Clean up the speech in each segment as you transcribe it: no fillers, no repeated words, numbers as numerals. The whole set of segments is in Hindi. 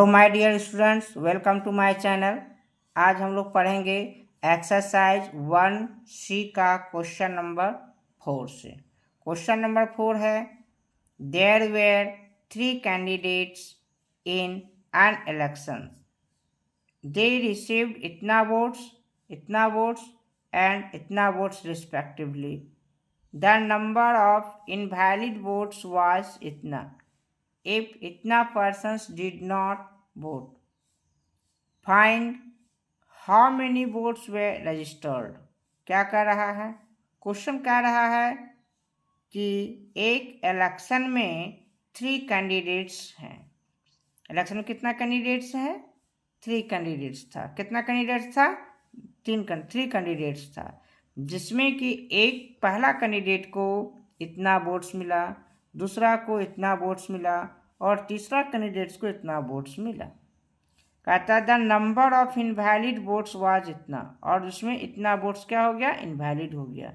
Hello my dear students, welcome to my channel. आज हम लोग पढ़ेंगे एक्सरसाइज 1C का क्वेश्चन नंबर 4 से। क्वेश्चन नंबर 4 है, there were 3 candidates in an election, they received इतना वोट्स एंड इतना votes respectively. The number of invalid votes was इतना if itna persons did not vote. Find how many votes were registered. क्या कह रहा है? क्वेश्चन कह रहा है कि एक इलेक्शन में 3 कैंडिडेट्स हैं। इलेक्शन में कितना कैंडिडेट्स है? 3 कैंडिडेट्स था। कितना कैंडिडेट्स था? 3 कैंडिडेट्स था, जिसमें कि एक पहला कैंडिडेट को इतना वोट्स मिला, दूसरा को इतना वोट्स मिला और तीसरा कैंडिडेट्स को इतना वोट्स मिला। कहता है the number of invalid votes was इतना, और उसमें इतना वोट्स क्या हो गया? इनवैलिड हो गया।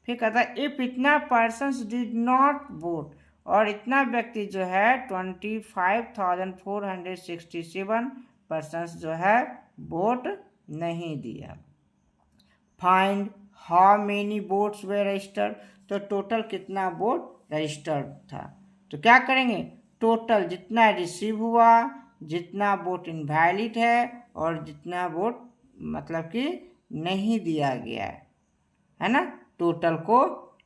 फिर कहता है इफ इतना पर्सन्स डिड नॉट वोट, और इतना व्यक्ति जो है 25,467 पर्सन्स जो है वोट नहीं दिया। Find how many votes way registered, तो टोटल कितना वोट रजिस्टर्ड था। तो क्या करेंगे? टोटल जितना रिसीव हुआ, जितना वोट इनवैलिड है और जितना वोट मतलब कि नहीं दिया गया है ना, टोटल को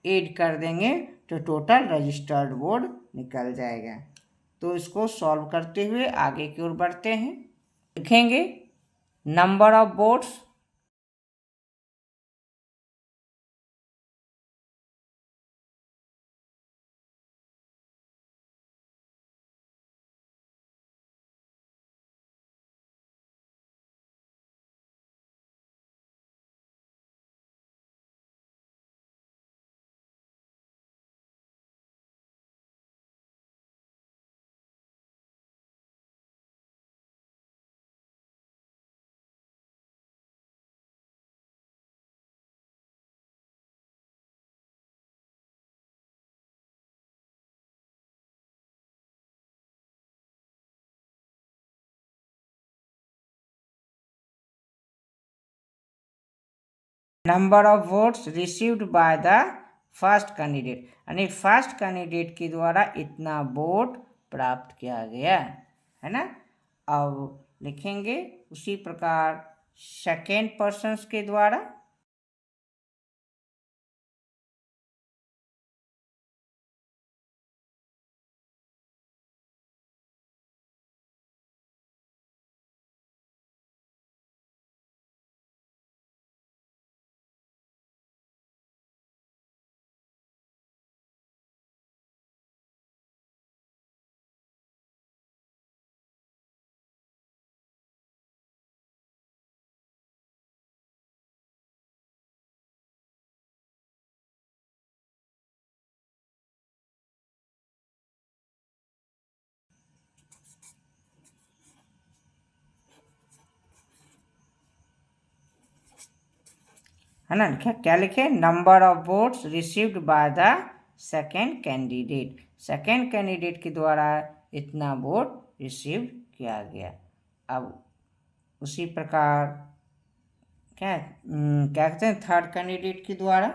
ऐड कर देंगे तो टोटल रजिस्टर्ड वोट निकल जाएगा। तो इसको सॉल्व करते हुए आगे की ओर बढ़ते हैं। लिखेंगे number of votes number of votes received by the first candidate, यानी फर्स्ट कैंडिडेट के द्वारा इतना वोट प्राप्त किया गया है ना। अब लिखेंगे उसी प्रकार सेकेंड पर्सन्स के द्वारा। है ना, लिखे क्या लिखे? Number of votes received by the second candidate, second candidate के द्वारा इतना वोट रिसीव किया गया। अब उसी प्रकार क्या क्या कहते हैं थर्ड कैंडिडेट के द्वारा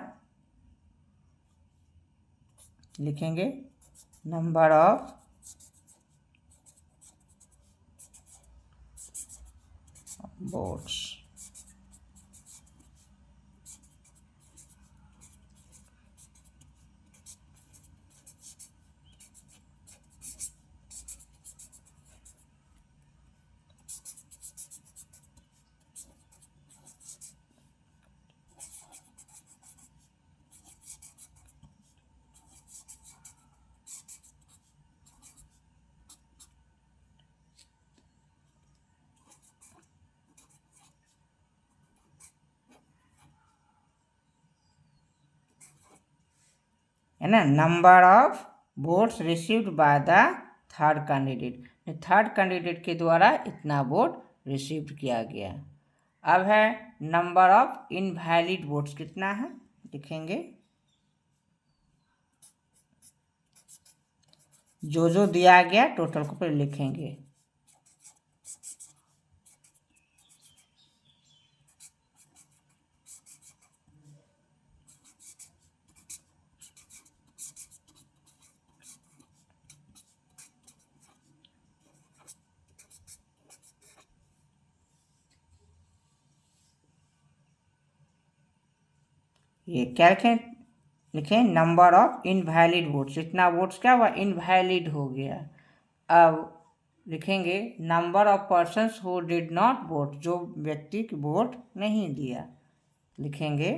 लिखेंगे नंबर ऑफ वोट्स। है ना, number of votes received by the third candidate, third candidate के द्वारा इतना वोट रिसीव्ड किया गया। अब है नंबर ऑफ इनवैलिड वोट्स कितना है, लिखेंगे जो दिया गया टोटल को फिर लिखेंगे। ये क्या लिखें नंबर ऑफ इनवैलिड वोट्स, इतना वोट्स क्या हुआ, इनवैलिड हो गया। अब लिखेंगे number of persons who did not vote, जो व्यक्ति वोट नहीं दिया। लिखेंगे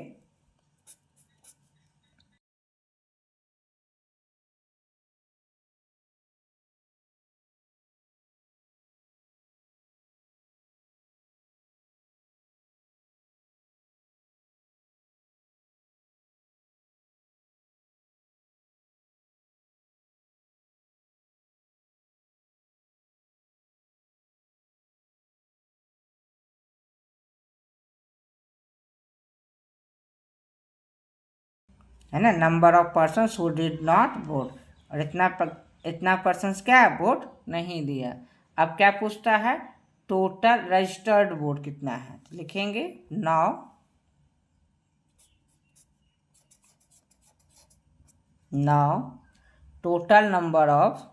है ना, number of persons who did not vote, और इतना पर्सन्स क्या है, वोट नहीं दिया। अब क्या पूछता है, टोटल रजिस्टर्ड वोट कितना है, तो लिखेंगे 9 टोटल नंबर ऑफ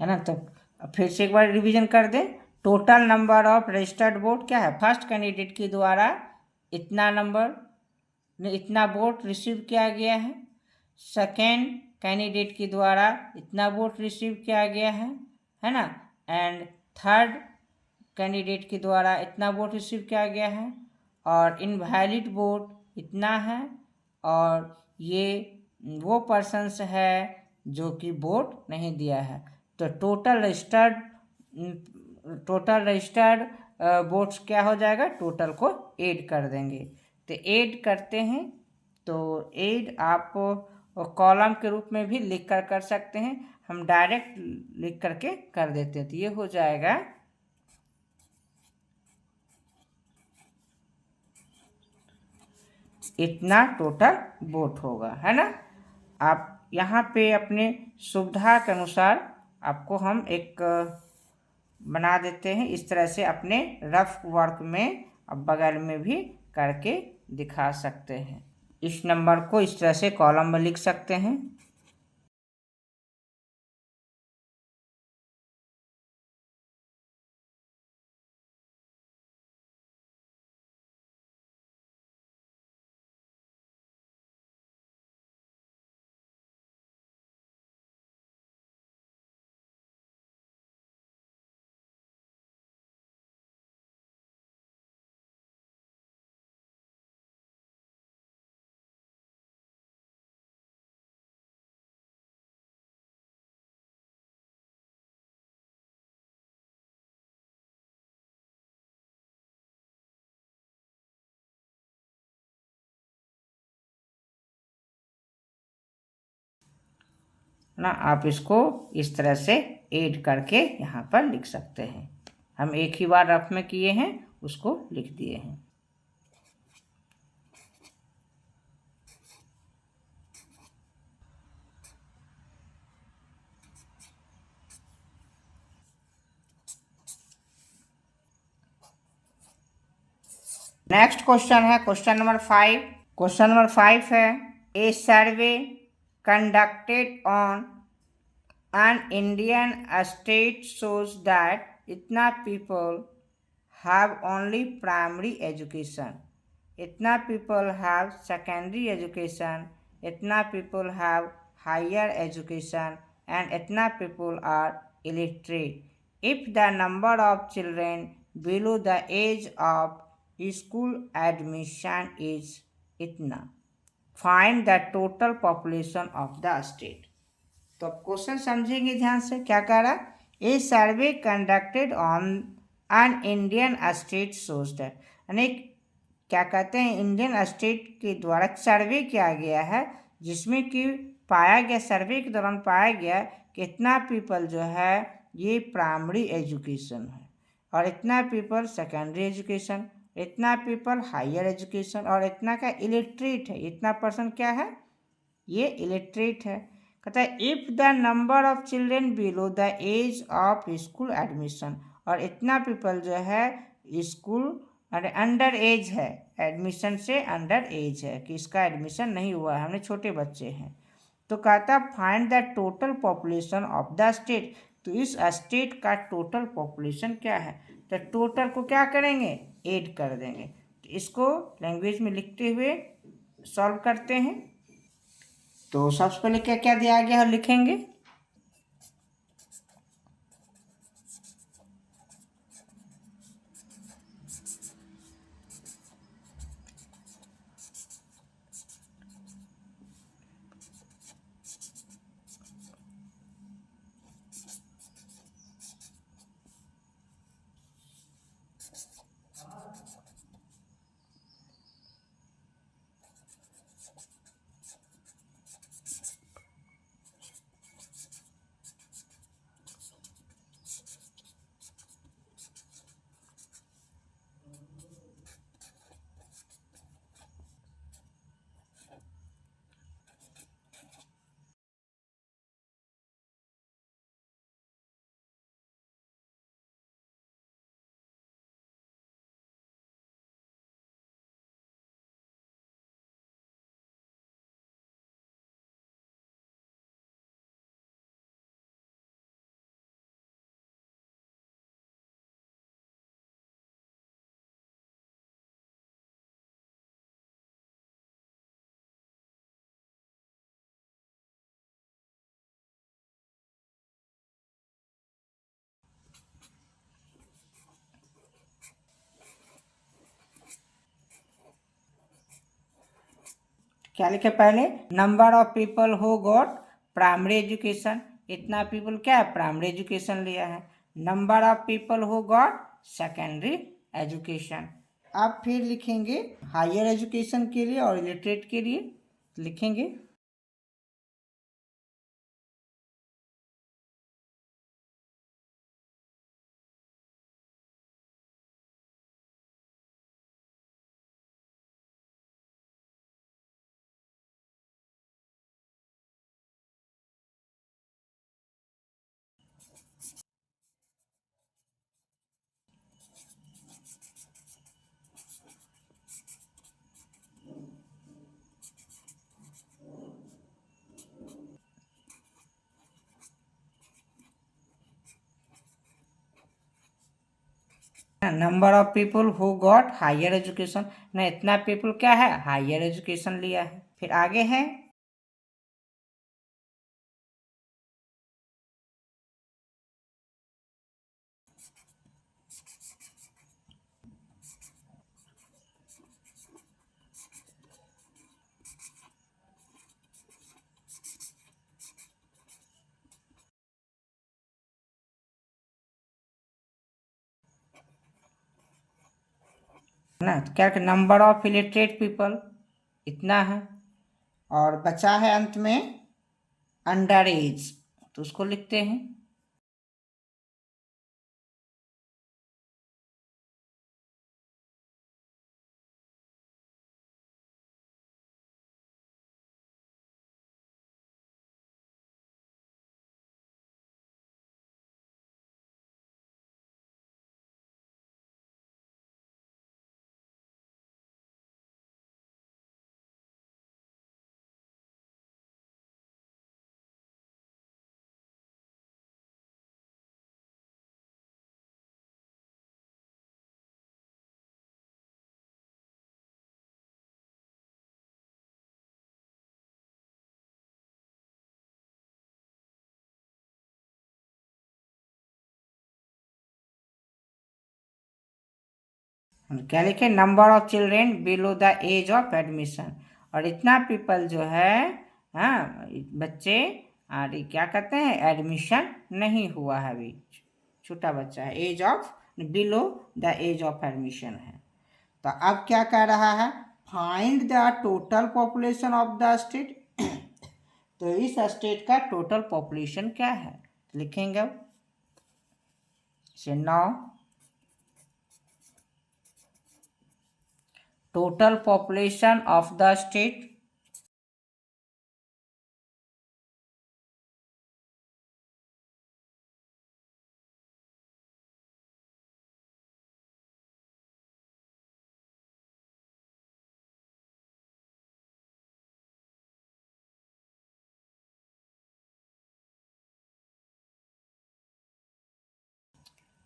है ना। तो फिर से एक बार रिवीजन कर दें, total number of registered vote क्या है, फर्स्ट कैंडिडेट के द्वारा इतना नंबर इतना वोट रिसीव किया गया है, सेकेंड कैंडिडेट के द्वारा इतना वोट रिसीव किया गया है ना, एंड थर्ड कैंडिडेट के द्वारा इतना वोट रिसीव किया गया है, और इनवैलिड वोट इतना है, और ये वो पर्सन्स है जो कि वोट नहीं दिया है। तो टोटल रजिस्टर्ड वोट्स क्या हो जाएगा, टोटल को ऐड कर देंगे। तो ऐड करते हैं, तो ऐड आप कॉलम के रूप में भी लिख कर सकते हैं, हम डायरेक्ट लिख करके कर देते हैं। तो ये हो जाएगा इतना टोटल वोट होगा, है ना। आप यहाँ पे अपने सुविधा के अनुसार आपको हम एक बना देते हैं, इस तरह से अपने रफ वर्क में अब बगल में भी करके दिखा सकते हैं। इस नंबर को इस तरह से कॉलम में लिख सकते हैं। ना आप इसको इस तरह से ऐड करके यहाँ पर लिख सकते हैं। हम एक ही बार रफ में किए हैं, उसको लिख दिए हैं। नेक्स्ट क्वेश्चन है क्वेश्चन नंबर 5। क्वेश्चन नंबर 5 है, a survey conducted on an Indian state shows that इतना people have only primary education, इतना people have secondary education, इतना people have higher education, and इतना people are illiterate. If the number of children below the age of school admission is इतना। Find the total population of the state. तो अब क्वेश्चन समझेंगे ध्यान से, क्या कह रहा है? A survey conducted on an Indian state shows that, यानी क्या कहते हैं, इंडियन स्टेट के द्वारा सर्वे किया गया है, जिसमें कि पाया गया, सर्वे के दौरान पाया गया कि इतना पीपल जो है ये प्राइमरी एजुकेशन है, और इतना पीपल सेकेंडरी एजुकेशन, इतना पीपल हायर एजुकेशन, और इतना का इलिटरेट है, इतना पर्सन क्या है, ये इलिटरेट है। कहता है if the number of children below the age of school admission, और इतना पीपल जो है स्कूल अरे अंडर एज है, एडमिशन से अंडर एज है, कि इसका एडमिशन नहीं हुआ है, हमने छोटे बच्चे हैं। तो कहता find the total population of the state. तो इस स्टेट का टोटल पॉपुलेशन क्या है, तो टोटल को क्या करेंगे, ऐड कर देंगे। तो इसको लैंग्वेज में लिखते हुए सॉल्व करते हैं। तो सबसे पहले क्या क्या दिया गया है लिखेंगे। क्या लिखे पहले, number of people who got primary education, इतना पीपल क्या है, प्राइमरी एजुकेशन लिया है। Number of people who got secondary education. अब फिर लिखेंगे हायर एजुकेशन के लिए और इलिटरेट के लिए लिखेंगे। Number of people who got higher education, ना इतना पीपल क्या है, हायर एजुकेशन लिया है। फिर आगे है ना, क्या नंबर ऑफ इलिटरेट पीपल इतना है, और बचा है अंत में अंडर एज, तो उसको लिखते हैं। क्या लिखे, number of children below the age of admission, और इतना पीपल जो है, हाँ बच्चे, और ये क्या कहते हैं, एडमिशन नहीं हुआ है अभी, छोटा बच्चा है, age of below the age of admission है। तो अब क्या कह रहा है, find the total population of the state. तो इस स्टेट का टोटल पॉपुलेशन क्या है, लिखेंगे अब से 9, total population of the state,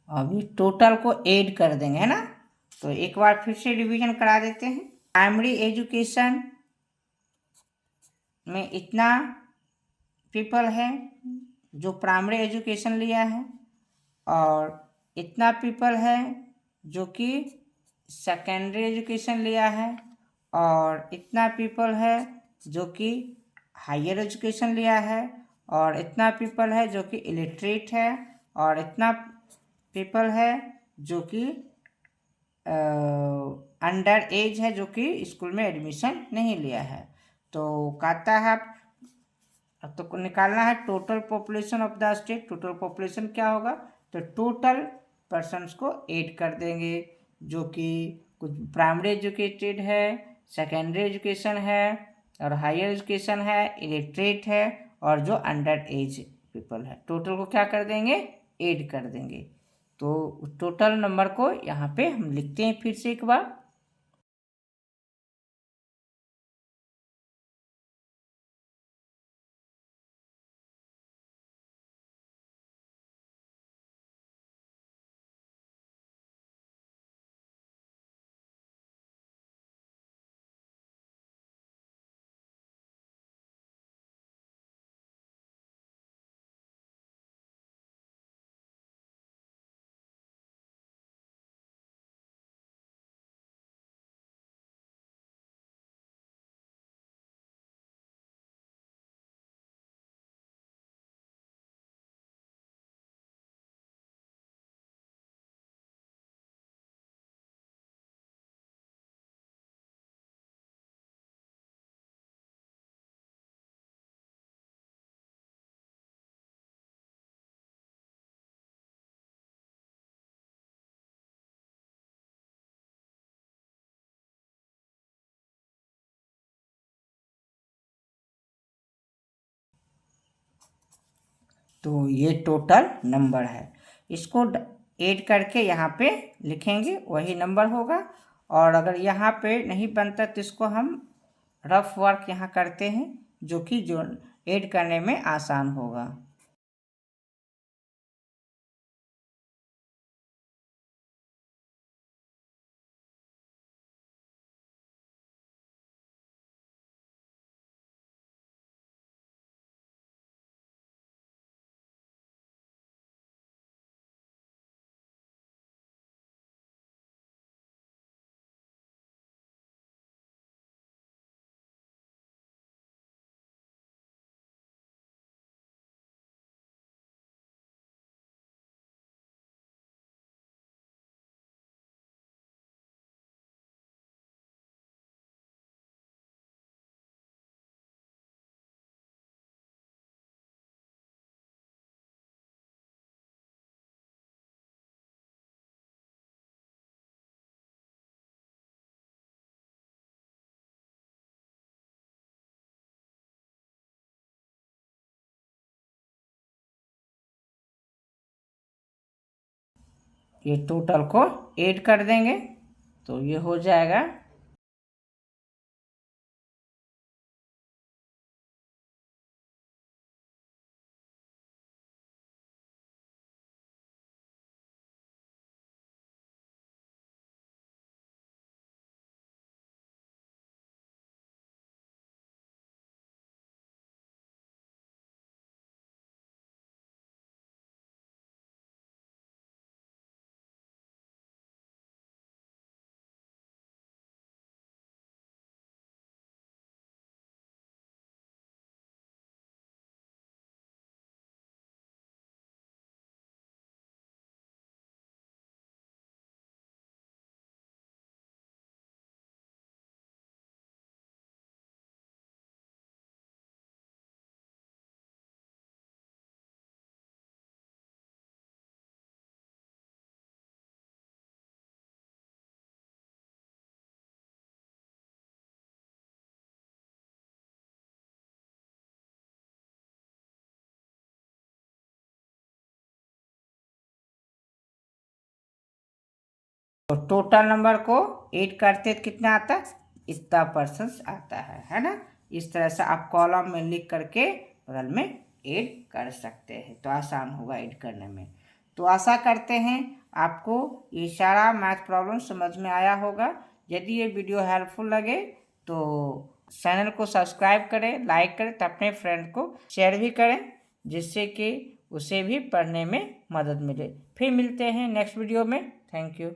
अभी टोटल को ऐड कर देंगे, है ना। तो एक बार फिर से रिवीजन करा देते हैं। प्राइमरी एजुकेशन में इतना पीपल है जो प्राइमरी एजुकेशन लिया है, और इतना पीपल है जो कि सेकेंडरी एजुकेशन लिया है, और इतना पीपल है जो कि हायर एजुकेशन लिया है, और इतना पीपल है जो कि इलिटरेट है, और इतना पीपल है जो कि अंडर एज है, जो कि स्कूल में एडमिशन नहीं लिया है। तो कहता है अब तो निकालना है total population of the state. Total population क्या होगा, तो टोटल पर्सन्स को ऐड कर देंगे, जो कि कुछ प्राइमरी एजुकेटेड है, सेकेंडरी एजुकेशन है, और हायर एजुकेशन है, इलिटरेट है, और जो अंडर एज पीपल है, टोटल को क्या कर देंगे, ऐड कर देंगे। तो टोटल नंबर को यहाँ पे हम लिखते हैं फिर से एक बार। तो ये टोटल नंबर है, इसको ऐड करके यहाँ पे लिखेंगे, वही नंबर होगा। और अगर यहाँ पे नहीं बनता तो इसको हम रफ वर्क यहाँ करते हैं, जो ऐड करने में आसान होगा। ये टोटल को ऐड कर देंगे तो ये हो जाएगा तो टोटल नंबर को ऐड करते तो कितना आता है, इतना परसेंट आता है ना। इस तरह से आप कॉलम में लिख करके बगल में ऐड कर सकते हैं, तो आसान होगा ऐड करने में। तो आशा करते हैं आपको ये सारा मैथ प्रॉब्लम समझ में आया होगा। यदि ये वीडियो हेल्पफुल लगे तो चैनल को सब्सक्राइब करें, लाइक करें, तो अपने फ्रेंड को शेयर भी करें, जिससे कि उसे भी पढ़ने में मदद मिले। फिर मिलते हैं नेक्स्ट वीडियो में। Thank you.